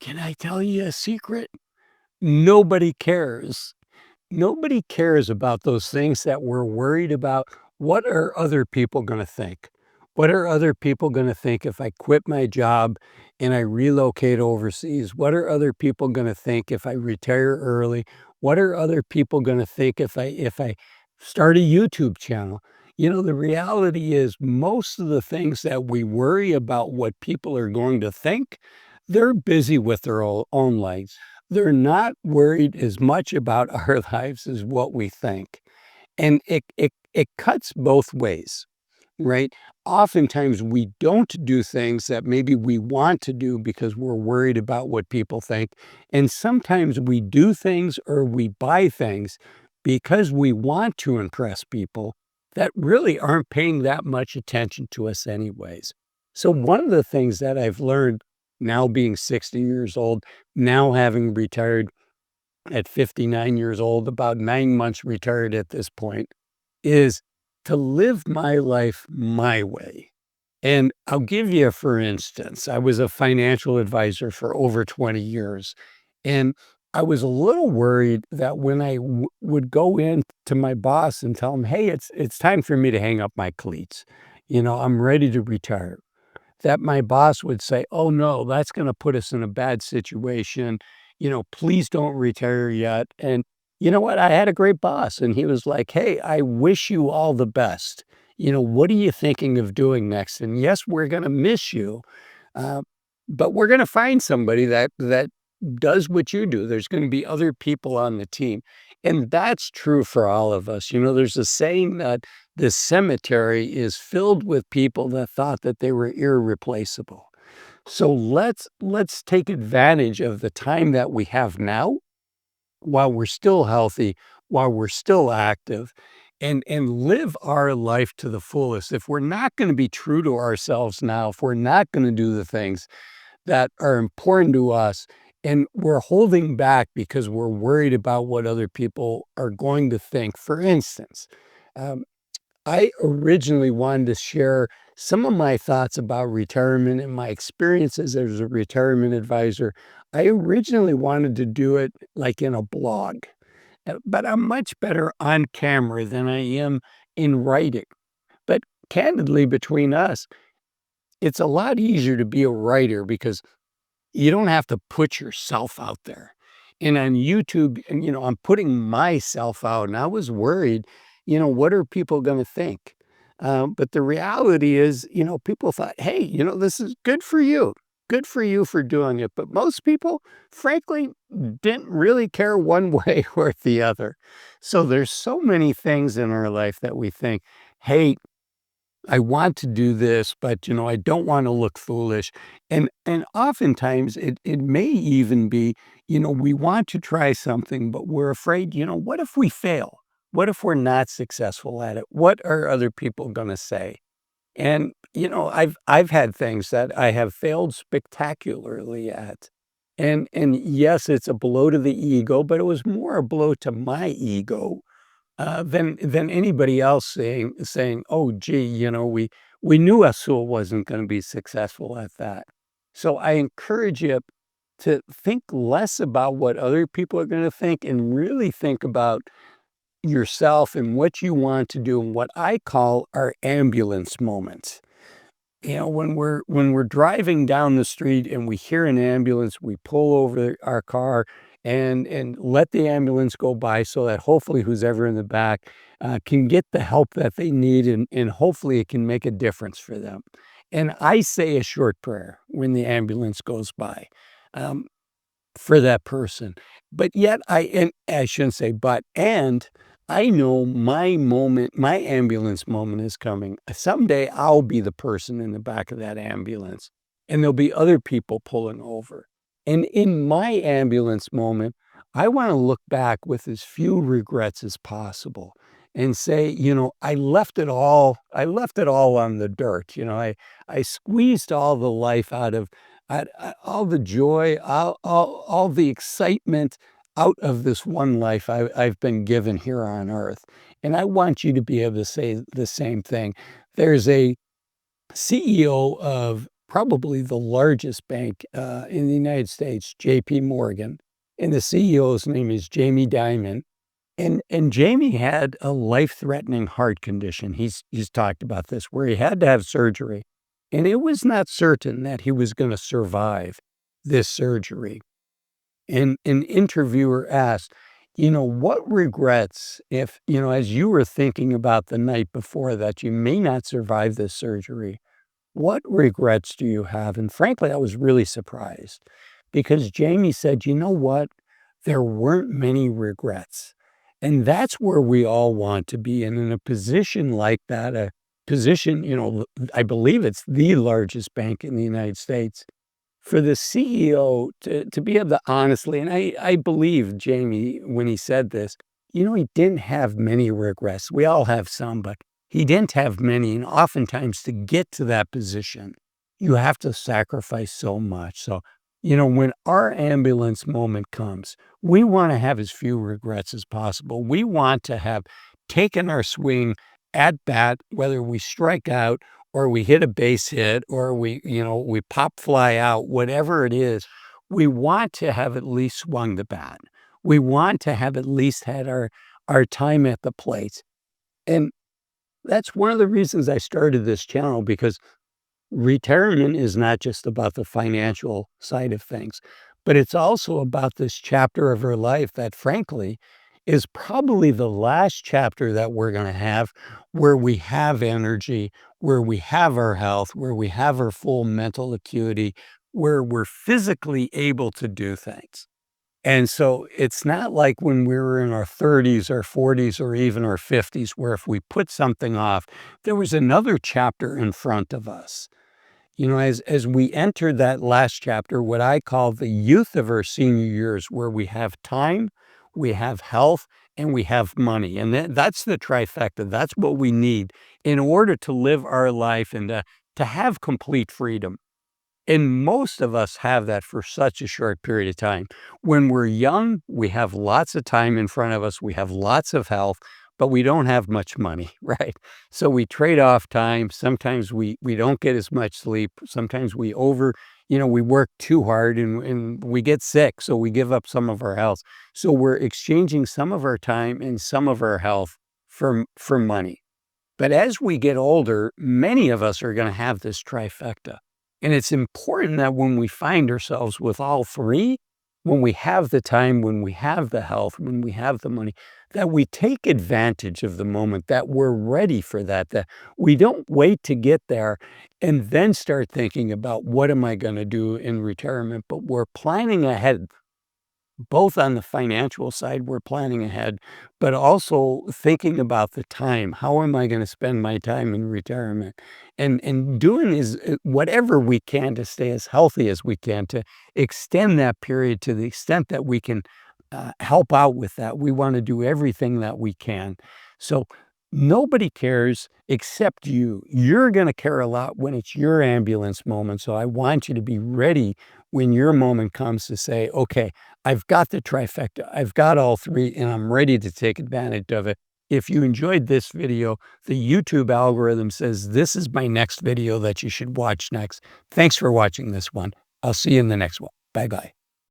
Can I tell you a secret? Nobody cares. Nobody cares about those things that we're worried about. What are other people going to think? What are other people going to think if I quit my job and I relocate overseas? What are other people going to think if I retire early? What are other people going to think if I start a YouTube channel? The reality is most of the things that we worry about what people are going to think, they're busy with their own lives. They're not worried as much about our lives as what we think. And it cuts both ways, right? Oftentimes we don't do things that maybe we want to do because we're worried about what people think. And sometimes we do things or we buy things because we want to impress people that really aren't paying that much attention to us anyways. So one of the things that I've learned now being 60 years old, now having retired at 59 years old, about 9 months retired at this point, is to live my life my way. And I'll give you, for instance, I was a financial advisor for over 20 years. And I was a little worried that when I would go in to my boss and tell him, hey, it's time for me to hang up my cleats. I'm ready to retire, that my boss would say, "Oh, no, that's gonna put us in a bad situation. Please don't retire yet." And you know what? I had a great boss, and he was like, "Hey, I wish you all the best. What are you thinking of doing next? And yes, we're gonna miss you, uh, but we're gonna find somebody that does what you do. There's gonna be other people on the team." And that's true for all of us. There's a saying that this cemetery is filled with people that thought that they were irreplaceable. So let's take advantage of the time that we have now while we're still healthy, while we're still active, and live our life to the fullest. If we're not going to be true to ourselves now, if we're not going to do the things that are important to us, and we're holding back because we're worried about what other people are going to think. For instance, um, I originally wanted to share some of my thoughts about retirement and my experiences as a retirement advisor. I originally wanted to do it like in a blog, but I'm much better on camera than I am in writing. But candidly, between us, it's a lot easier to be a writer because you don't have to put yourself out there. And on YouTube, and I'm putting myself out, and I was worried, what are people going to think? But the reality is, people thought, hey, this is good for you. Good for you for doing it. But most people, frankly, didn't really care one way or the other. So there's so many things in our life that we think, hey, I want to do this, but, I don't wanna look foolish. And oftentimes it may even be, we want to try something, but we're afraid, what if we fail? What if we're not successful at it? What are other people gonna say? And, I've had things that I have failed spectacularly at. And yes, it's a blow to the ego, but it was more a blow to my ego than anybody else saying, "Oh, gee, we knew Azul wasn't gonna be successful at that." So I encourage you to think less about what other people are gonna think and really think about yourself and what you want to do and what I call our ambulance moments. When we're driving down the street and we hear an ambulance, we pull over our car and let the ambulance go by so that hopefully who's ever in the back can get the help that they need and hopefully it can make a difference for them. And I say a short prayer when the ambulance goes by. Um, for that person. But yet and I shouldn't say but, and I know my moment, my ambulance moment is coming. Someday I'll be the person in the back of that ambulance and there'll be other people pulling over. And in my ambulance moment, I want to look back with as few regrets as possible and say, I left it all on the dirt. I squeezed all the life out of all the joy, all the excitement out of this one life I've been given here on earth. And I want you to be able to say the same thing. There's a CEO of probably the largest bank in the United States, JP Morgan, and the CEO's name is Jamie Dimon. And Jamie had a life-threatening heart condition. He's talked about this, where he had to have surgery, and it was not certain that he was gonna survive this surgery. And an interviewer asked, "What regrets if, as you were thinking about the night before that you may not survive this surgery, what regrets do you have?" And frankly, I was really surprised because Jamie said, "You know what? There weren't many regrets." And that's where we all want to be. And in a position like that, a position, I believe it's the largest bank in the United States, for the CEO to be able to honestly, and I believe Jamie when he said this, he didn't have many regrets. We all have some, but he didn't have many, and oftentimes to get to that position, you have to sacrifice so much. So, when our ambulance moment comes, we wanna have as few regrets as possible. We want to have taken our swing at bat, whether we strike out or we hit a base hit, or we pop fly out, whatever it is, we want to have at least swung the bat. We want to have at least had our time at the plate. And that's one of the reasons I started this channel, because retirement is not just about the financial side of things, but it's also about this chapter of our life that, frankly, is probably the last chapter that we're going to have, where we have energy, where we have our health, where we have our full mental acuity, where we're physically able to do things. And so it's not like when we were in our 30s or 40s or even our 50s, where if we put something off, there was another chapter in front of us. As we enter that last chapter, what I call the youth of our senior years, where we have time, we have health, and we have money. And that's the trifecta. That's what we need in order to live our life and to have complete freedom. And most of us have that for such a short period of time. When we're young, we have lots of time in front of us, we have lots of health, but we don't have much money, right? So we trade off time. Sometimes we don't get as much sleep. Sometimes we work too hard and we get sick, so we give up some of our health. So we're exchanging some of our time and some of our health for money. But as we get older, many of us are going to have this trifecta. And it's important that when we find ourselves with all three, when we have the time, when we have the health, when we have the money, that we take advantage of the moment, that we're ready for that, that we don't wait to get there and then start thinking about what am I going to do in retirement, but we're planning ahead. Both on the financial side, we're planning ahead, but also thinking about the time. How am I gonna spend my time in retirement? And doing whatever we can to stay as healthy as we can, to extend that period to the extent that we can, help out with that. We wanna do everything that we can. So, nobody cares except you. You're gonna care a lot when it's your ambulance moment, so I want you to be ready when your moment comes to say, "Okay, I've got the trifecta. I've got all three, and I'm ready to take advantage of it." If you enjoyed this video, the YouTube algorithm says this is my next video that you should watch next. Thanks for watching this one. I'll see you in the next one. Bye-bye.